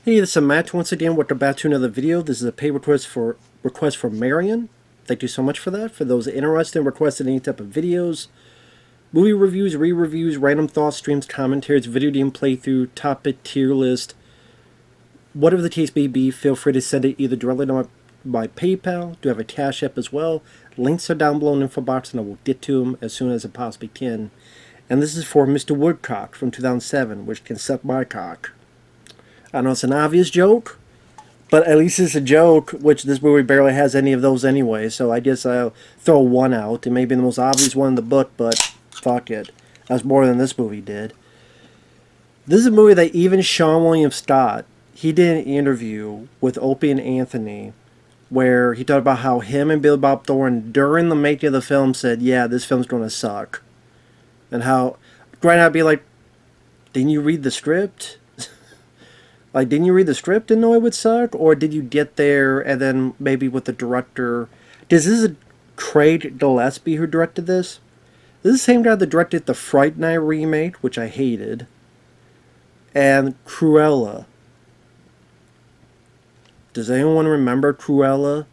Hey, this is Matt once again. Welcome back to another video. This is a pay request for Marion. Thank you so much for that. For those interested in requesting any type of videos, movie reviews, re-reviews, random thoughts, streams, commentaries, video game playthrough, topic, tier list, whatever the case may be, feel free to send it either directly to my PayPal. Do have a Cash App as well. Links are down below in the info box, and I will get to them as soon as I possibly can. And this is for Mr. Woodcock from 2007, which can suck my cock. I know it's an obvious joke, but at least it's a joke, which this movie barely has any of those anyway, so I guess I'll throw one out. It may be the most obvious one in the book, but fuck it. That's more than this movie did. This is a movie that even Seann William Scott, he did an interview with Opie and Anthony, where he talked about how him and Bob Thornton, during the making of the film, said, yeah, this film's going to suck. And how, right now I'd be like, didn't you read the script? Like, didn't you read the script and know it would suck? Or did you get there and then maybe with the director... This is Craig Gillespie who directed this. This is the same guy that directed the Fright Night remake, which I hated. And Cruella. Does anyone remember Cruella?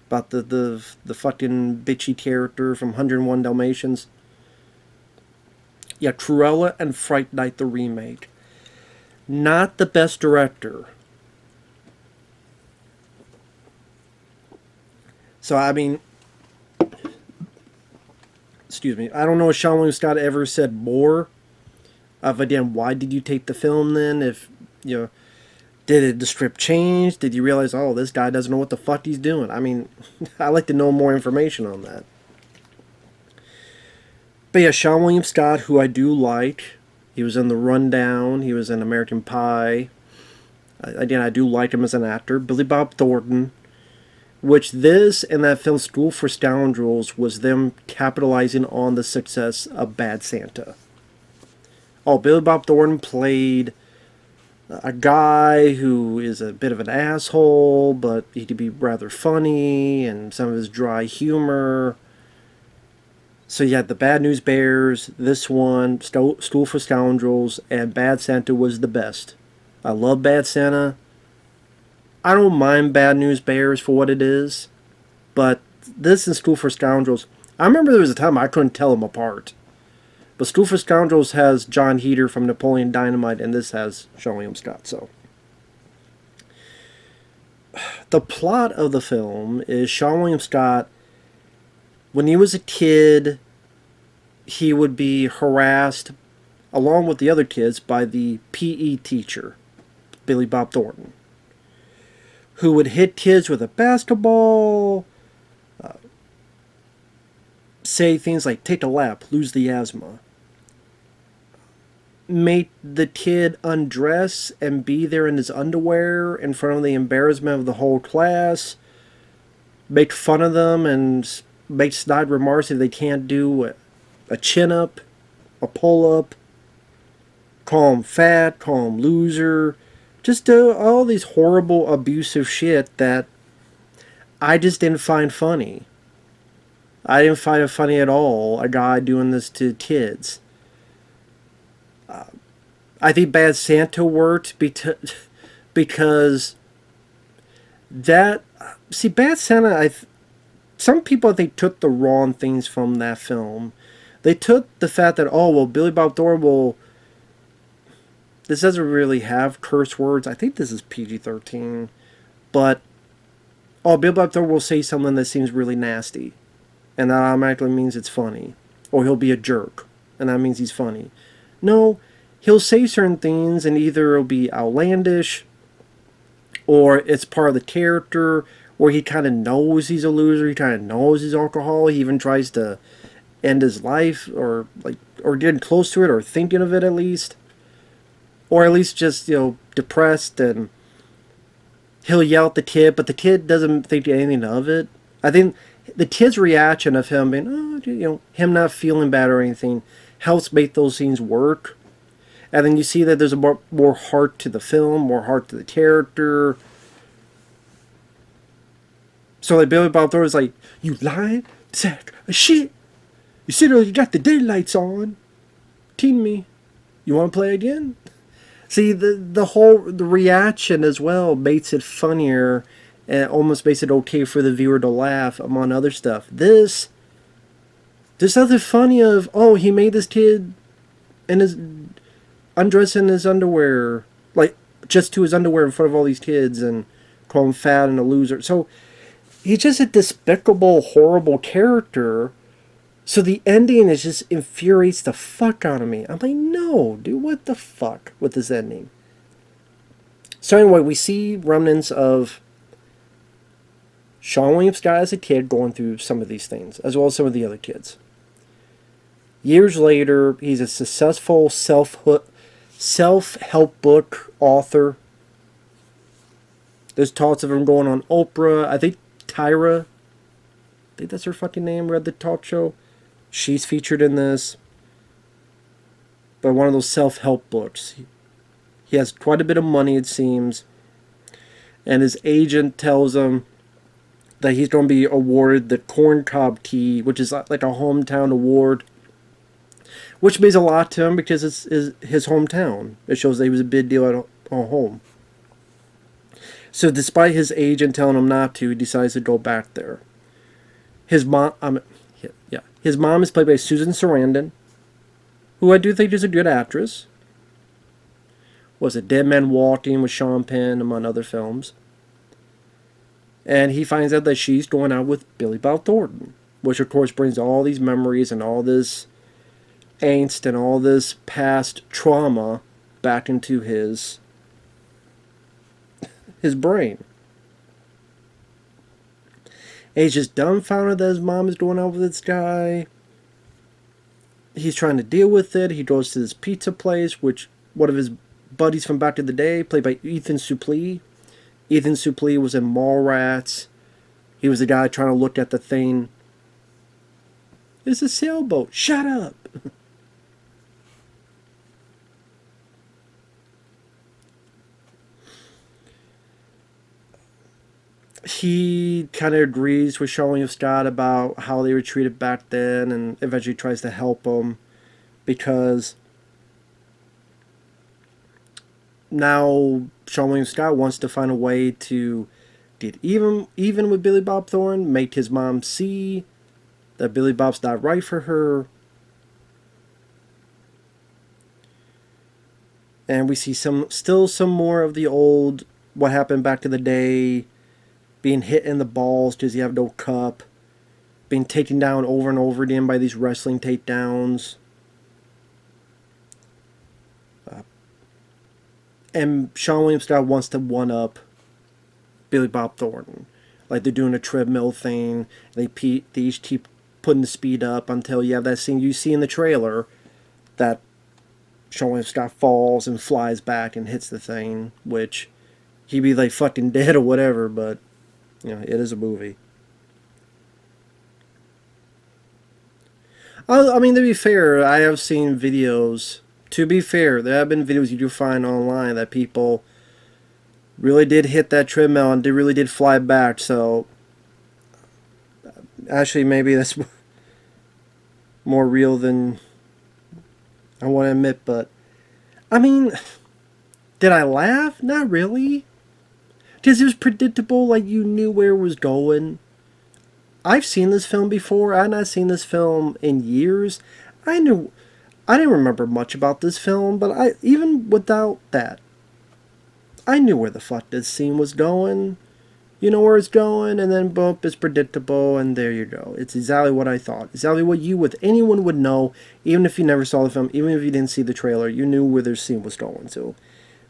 About the fucking bitchy character from 101 Dalmatians? Yeah, Cruella and Fright Night the remake. Not the best director. So, I mean, excuse me, I don't know if Seann William Scott ever said more of, again, why did you take the film then? If, you know, did the script change? Did you realize, oh, this guy doesn't know what the fuck he's doing? I mean, I'd like to know more information on that. But yeah, Seann William Scott, who I do like. He was in The Rundown. He was in American Pie. Again, I do like him as an actor. Billy Bob Thornton. Which this and that film School for Scoundrels was them capitalizing on the success of Bad Santa. Oh, Billy Bob Thornton played a guy who is a bit of an asshole, but he could be rather funny, and some of his dry humor. So you had the Bad News Bears, this one, School for Scoundrels, and Bad Santa was the best. I love Bad Santa. I don't mind Bad News Bears for what it is, but this and School for Scoundrels, I remember there was a time I couldn't tell them apart. But School for Scoundrels has John Heder from Napoleon Dynamite, and this has Seann William Scott, so. The plot of the film is Seann William Scott, when he was a kid, he would be harassed, along with the other kids, by the PE teacher, Billy Bob Thornton, who would hit kids with a basketball, say things like, take a lap, lose the asthma, make the kid undress and be there in his underwear in front of the embarrassment of the whole class, make fun of them and make snide remarks if they can't do a chin-up, a pull-up, call them fat, call them loser, just do all these horrible, abusive shit that I just didn't find funny. I didn't find it funny at all, a guy doing this to kids. I think Bad Santa worked because that... See, Bad Santa, some people, I think, took the wrong things from that film. They took the fact that, oh, well, Billy Bob Thornton will... This doesn't really have curse words. I think this is PG-13. But, oh, Billy Bob Thornton will say something that seems really nasty. And that automatically means it's funny. Or he'll be a jerk. And that means he's funny. No, he'll say certain things and either it'll be outlandish, or it's part of the character, where he kind of knows he's a loser, he kind of knows he's alcoholic, he even tries to end his life, or getting close to it, or thinking of it at least. Or at least just, you know, depressed, and he'll yell at the kid, but the kid doesn't think anything of it. I think the kid's reaction of him being, oh, you know, him not feeling bad or anything, helps make those scenes work. And then you see that there's a more heart to the film, more heart to the character. So like Billy Bob Thornton's like, you lying sack of shit. You said you got the daylights on. Teen me. You want to play again? See, the reaction as well makes it funnier and almost makes it okay for the viewer to laugh among other stuff. There's nothing funny of, oh, he made this kid in his undress in his underwear, like just to his underwear in front of all these kids and call him fat and a loser. So he's just a despicable, horrible character. So the ending is just infuriates the fuck out of me. I'm like, no, dude, what the fuck with this ending? So anyway, we see remnants of Seann William Scott as a kid going through some of these things, as well as some of the other kids. Years later, he's a successful self-help book author. There's talks of him going on Oprah. I think Tyra, I think that's her fucking name, read the talk show. She's featured in this. But one of those self-help books. He has quite a bit of money, it seems. And his agent tells him that he's going to be awarded the Corn Cob Key, which is like a hometown award. Which means a lot to him because it's his hometown. It shows that he was a big deal at home. So despite his agent telling him not to, he decides to go back there. His mom is played by Susan Sarandon, who I do think is a good actress. Was it Dead Man Walking with Sean Penn, among other films. And he finds out that she's going out with Billy Bob Thornton, which of course brings all these memories and all this angst and all this past trauma back into his brain. And he's just dumbfounded that his mom is going out with this guy. He's trying to deal with it. He goes to this pizza place, which one of his buddies from back in the day, played by Ethan Suplee. Ethan Suplee was in Mallrats. He was the guy trying to look at the thing. It's a sailboat. Shut up. He kind of agrees with Seann William Scott about how they were treated back then and eventually tries to help them because now Seann William Scott wants to find a way to get even with Billy Bob Thornton, make his mom see that Billy Bob's not right for her. And we see still some more of the old, what happened back in the day, being hit in the balls because you have no cup, being taken down over and over again by these wrestling takedowns. And Seann William Scott wants to one-up Billy Bob Thornton. Like they're doing a treadmill thing. They each keep putting the speed up until you have that scene you see in the trailer that Seann William Scott falls and flies back and hits the thing, which he'd be like fucking dead or whatever, but you know, it is a movie. I mean, to be fair, I have seen videos. To be fair, there have been videos you do find online that people really did hit that treadmill and they really did fly back. So, actually, maybe that's more real than I want to admit. But, I mean, did I laugh? Not really. Because it was predictable, like you knew where it was going. I've seen this film before. I've not seen this film in years. I didn't remember much about this film, but even without that, I knew where the fuck this scene was going. You know where it's going, and then boom, it's predictable, and there you go. It's exactly what I thought. Exactly what anyone would know, even if you never saw the film, even if you didn't see the trailer, you knew where the scene was going to.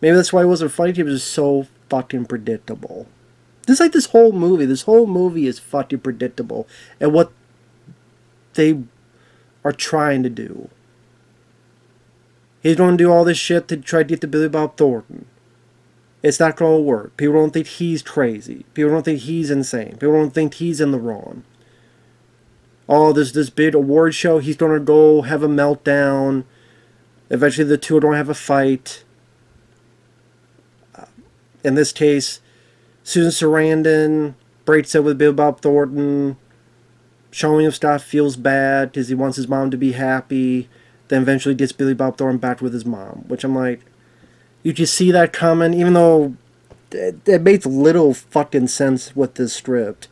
Maybe that's why it wasn't funny. It was just so fucking predictable. Just like this whole movie. This whole movie is fucking predictable. And what they are trying to do. He's going to do all this shit to try to get to Billy Bob Thornton. It's not going to work. People don't think he's crazy. People don't think he's insane. People don't think he's in the wrong. Oh, there's this big award show. He's going to go have a meltdown. Eventually the two are going to have a fight. In this case, Susan Sarandon breaks up with Billy Bob Thornton. Seann William Scott feels bad because he wants his mom to be happy. Then eventually gets Billy Bob Thornton back with his mom. Which I'm like, You just see that coming, even though it makes little fucking sense with this script.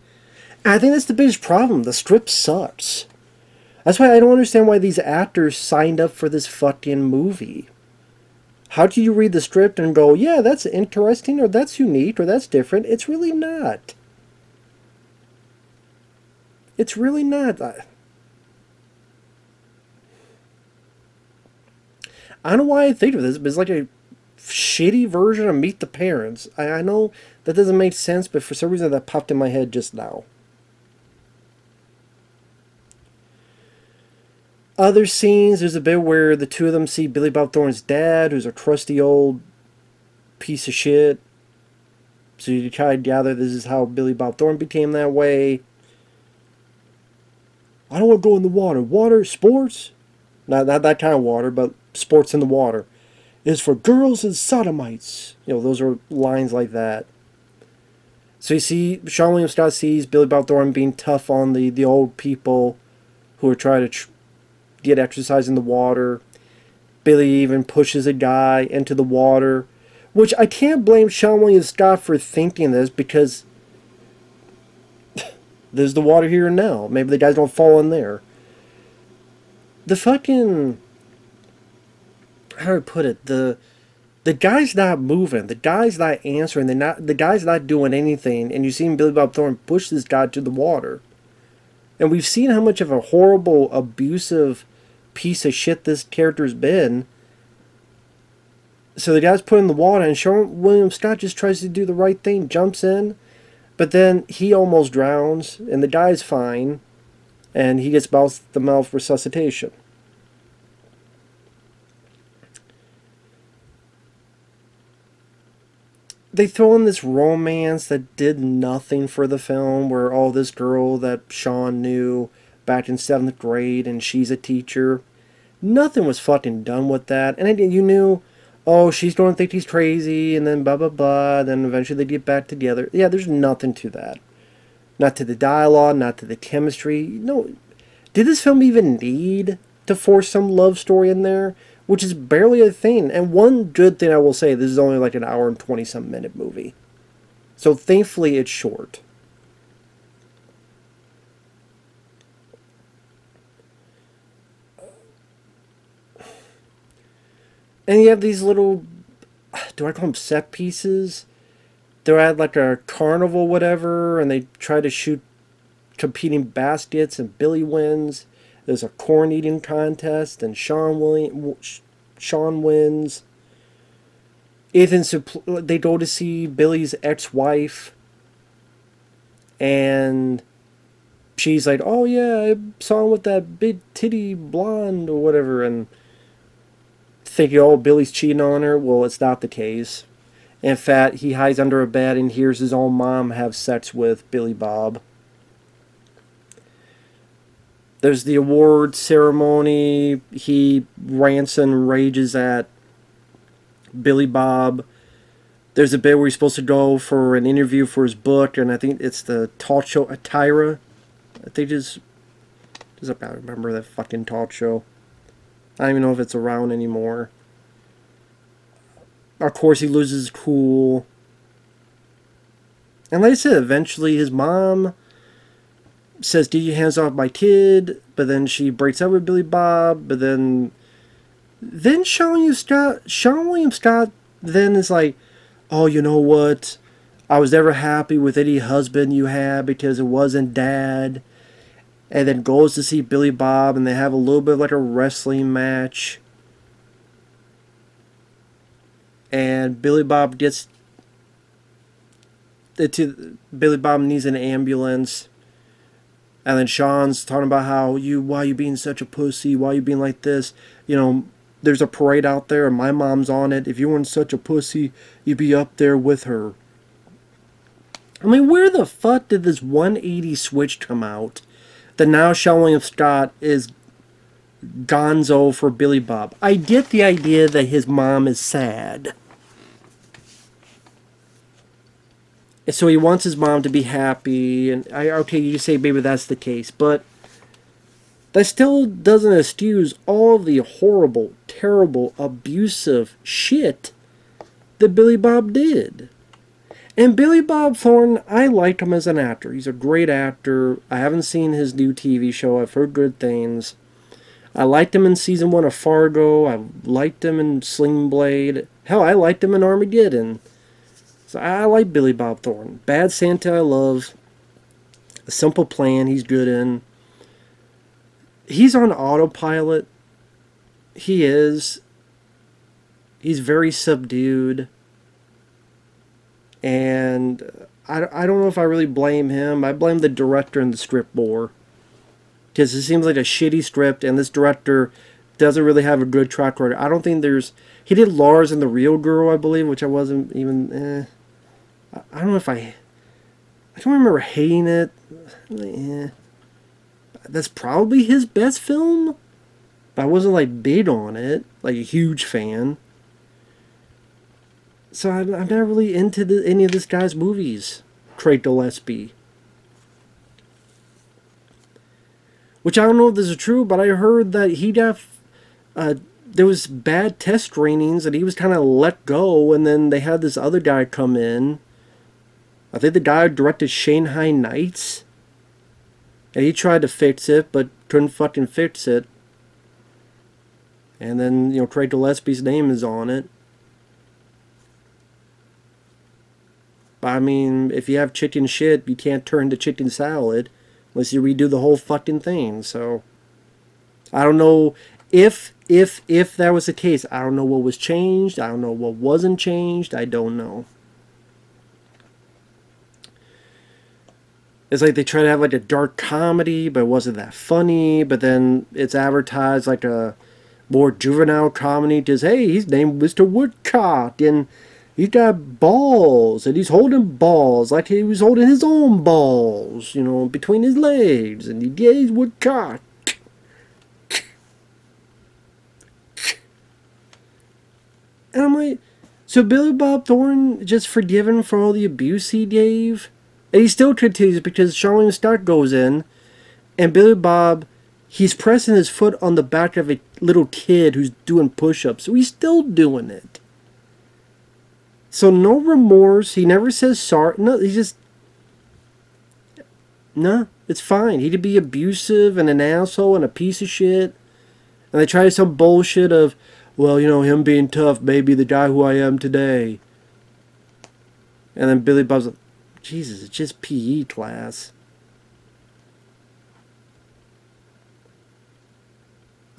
And I think that's the biggest problem. The script sucks. That's why I don't understand why these actors signed up for this fucking movie. How do you read the script and go, yeah, that's interesting, or that's unique, or that's different? It's really not. It's really not. I don't know why I think of this, but it's like a shitty version of Meet the Parents. I know that doesn't make sense, but for some reason that popped in my head just now. Other scenes, there's a bit where the two of them see Billy Bob Thornton's dad, who's a crusty old piece of shit. So you try to gather this is how Billy Bob Thornton became that way. I don't want to go in the water. Water, sports? Not that kind of water, but sports in the water. Is for girls and sodomites. You know, those are lines like that. So you see, Seann William Scott sees Billy Bob Thornton being tough on the old people who are trying to get exercise in the water. Billy even pushes a guy into the water, which I can't blame Seann William Scott for thinking this, because there's the water here and now. Maybe the guys don't fall in there. The fucking, how do I put it? The guy's not moving. The guy's not answering. The guy's not doing anything. And you see Billy Bob Thornton push this guy to the water. And we've seen how much of a horrible, abusive piece of shit this character's been. So the guy's put in the water, and Seann William Scott just tries to do the right thing, jumps in, but then he almost drowns, and the guy's fine, and he gets mouth-to-mouth resuscitation. They throw in this romance that did nothing for the film, where this girl that Sean knew back in 7th grade, and she's a teacher. Nothing was fucking done with that. And you knew, she's going to think he's crazy, and then blah, blah, blah, then eventually they get back together. Yeah, there's nothing to that. Not to the dialogue, not to the chemistry. No. Did this film even need to force some love story in there? Which is barely a thing. And one good thing I will say, this is only like an hour and 20-some minute movie. So thankfully it's short. And you have these little, do I call them set pieces? They're at like a carnival, whatever, and they try to shoot competing baskets, and Billy wins. There's a corn eating contest, and Sean wins. Ethan Suplee, they go to see Billy's ex-wife, and she's like, oh yeah, I saw him with that big titty blonde or whatever, and thinking, Billy's cheating on her. Well, it's not the case. In fact, he hides under a bed and hears his own mom have sex with Billy Bob. There's the award ceremony. He rants and rages at Billy Bob. There's a bit where he's supposed to go for an interview for his book, and I think it's the talk show Attira. I think does I remember that fucking talk show. I don't even know if it's around anymore. Of course, he loses his cool. And like I said, eventually his mom says, get your hands off my kid. But then she breaks up with Billy Bob. But then Seann William Scott then is like, oh, you know what? I was never happy with any husband you had because it wasn't Dad. And then goes to see Billy Bob, and they have a little bit of like a wrestling match. And Billy Bob needs an ambulance. And then Sean's talking about why you being such a pussy, why you being like this. You know, there's a parade out there, and my mom's on it. If you weren't such a pussy, you'd be up there with her. I mean, where the fuck did this 180 switch come out? That now Seann William Scott is gonzo for Billy Bob. I get the idea that his mom is sad. And so he wants his mom to be happy. And okay, you say maybe that's the case. But that still doesn't excuse all the horrible, terrible, abusive shit that Billy Bob did. And Billy Bob Thornton, I liked him as an actor. He's a great actor. I haven't seen his new TV show. I've heard good things. I liked him in season 1 of Fargo. I liked him in Sling Blade. Hell, I liked him in Armageddon. So I like Billy Bob Thornton. Bad Santa I love. A Simple Plan he's good in. He's on autopilot. He is. He's very subdued. And I don't know if I really blame him. I blame the director and the script more. Because it seems like a shitty script, and this director doesn't really have a good track record. I don't think there's... He did Lars and the Real Girl, I believe, which I wasn't even... I don't know if I don't remember hating it. That's probably his best film. But I wasn't, like, big on it. Like, a huge fan. So I'm not really into any of this guy's movies. Craig Gillespie. Which I don't know if this is true, but I heard that he got... there was bad test screenings, and he was kind of let go, and then they had this other guy come in. I think the guy who directed Shanghai Nights. And he tried to fix it, but couldn't fucking fix it. And then, you know, Craig Gillespie's name is on it. But I mean, if you have chicken shit, you can't turn to chicken salad unless you redo the whole fucking thing. So I don't know if that was the case. I don't know what was changed. I don't know what wasn't changed. I don't know. It's like they try to have like a dark comedy, but it wasn't that funny. But then it's advertised like a more juvenile comedy. Just, hey, he's named Mr. Woodcock, and he's got balls, and he's holding balls like he was holding his own balls, you know, between his legs, and he's Woodcock. And I'm like, so Billy Bob Thornton just forgiven for all the abuse he gave? And he still continues because Seann William Scott goes in, and Billy Bob, he's pressing his foot on the back of a little kid who's doing push-ups. So he's still doing it. So no remorse. He never says sorry. No, he just... No, it's fine. He could be abusive and an asshole and a piece of shit. And they try some bullshit of, well, you know, him being tough may be the guy who I am today. And then Billy Bob's like, Jesus, it's just PE class.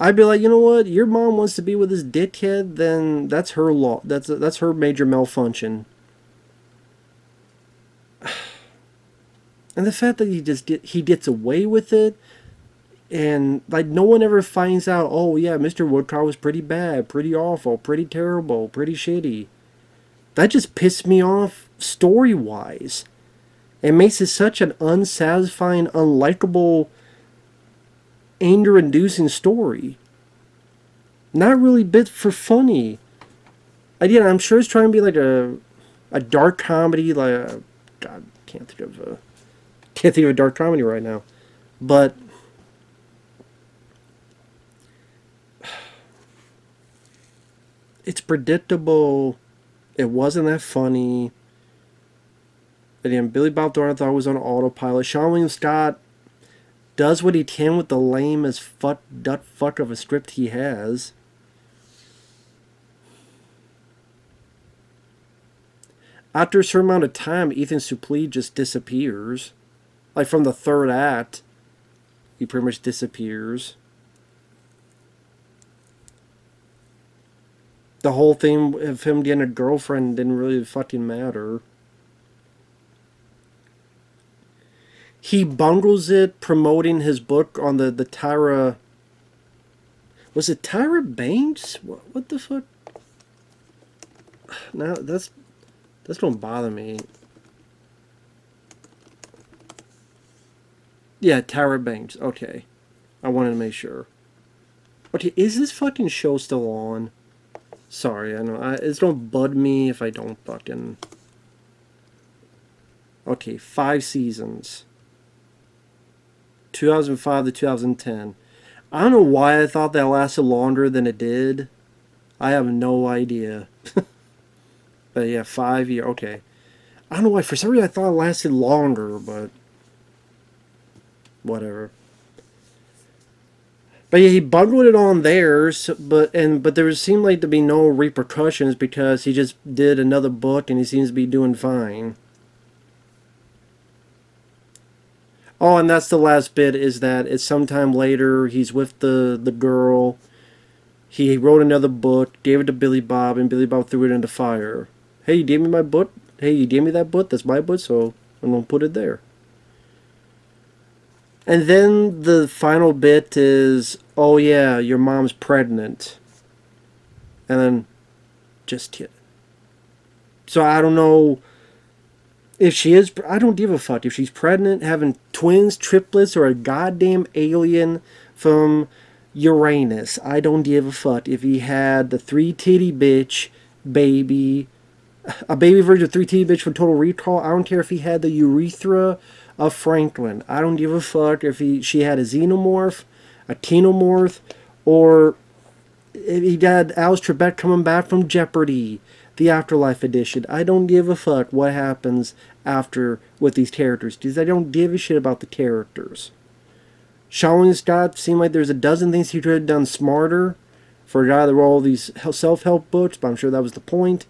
I'd be like, you know what? Your mom wants to be with this dickhead, then that's her law. That's her major malfunction. And the fact that he gets away with it, and like no one ever finds out. Oh yeah, Mr. Woodcock was pretty bad, pretty awful, pretty terrible, pretty shitty. That just pissed me off story-wise. It makes it such an unsatisfying, unlikable, anger-inducing story. Not really bit for funny. Again, I'm sure it's trying to be like a dark comedy, like a, God, can't think of a dark comedy right now. But it's predictable. It wasn't that funny. Again, Billy Bob Thornton I thought was on autopilot. Seann William Scott does what he can with the lame as fuck of a script he has. After a certain amount of time, Ethan Suplee just disappears. Like from the third act, he pretty much disappears. The whole thing of him getting a girlfriend didn't really fucking matter. He bungles it promoting his book on the Tyra... Was it Tyra Banks? What the fuck? No, that's don't bother me. Yeah, Tyra Banks. Okay. I wanted to make sure. Okay, is this fucking show still on? Sorry, I know. It's don't bud me if I don't fucking... Okay, 5 seasons. 2005 to 2010. I don't know why I thought that lasted longer than it did. I have no idea. Yeah, 5 year. Okay. I don't know why. For some reason, I thought it lasted longer, but whatever. But yeah, he bundled it on there, so, but there seemed like to be no repercussions because he just did another book and he seems to be doing fine. Oh, and that's the last bit is that it's sometime later. He's with the girl. He wrote another book, gave it to Billy Bob, and Billy Bob threw it in the fire. Hey, you gave me my book? Hey, you gave me that book? That's my book, so I'm going to put it there. And then the final bit is, oh yeah, your mom's pregnant. And then, just kidding. So I don't know if she is, I don't give a fuck. If she's pregnant, having twins, triplets, or a goddamn alien from Uranus, I don't give a fuck. If he had the three titty bitch baby, a baby version of three titty bitch from Total Recall, I don't care if he had the urethra of Franklin. I don't give a fuck if she had a xenomorph, a tenomorph, or if he had Alice Trebek coming back from Jeopardy, the Afterlife edition. I don't give a fuck what happens after with these characters, because I don't give a shit about the characters. Seann William Scott seemed like there's a dozen things he could have done smarter for a guy that wrote all these self-help books, but I'm sure that was the point.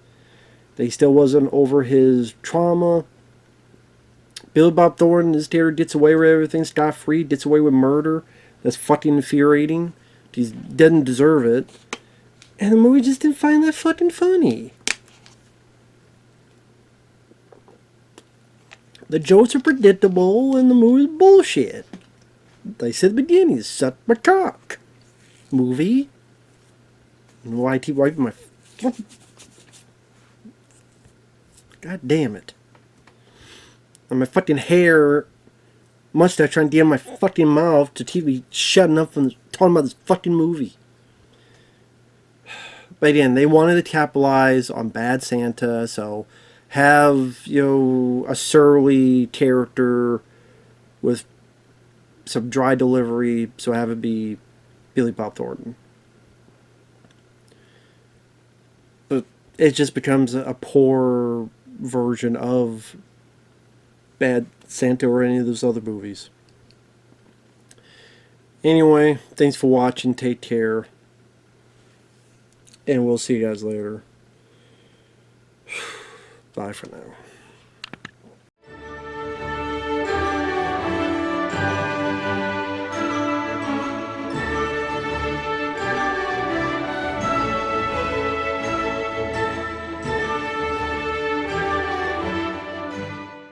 That he still wasn't over his trauma. Billy Bob Thornton, his character gets away with everything scot-free, gets away with murder. That's fucking infuriating. He doesn't deserve it. And the movie just didn't find that fucking funny. The jokes are predictable and the movie's bullshit. Like I said at the beginning, suck my cock. Movie. No IT wiping my fucking... God damn it. And my fucking hair mustache trying to get in my fucking mouth to keep me shutting up from talking about this fucking movie. But again, they wanted to capitalize on Bad Santa, so have, a surly character with some dry delivery, so have it be Billy Bob Thornton. But it just becomes a poor version of Bad Santa or any of those other movies. Anyway, thanks for watching. Take care. And we'll see you guys later. Bye for now.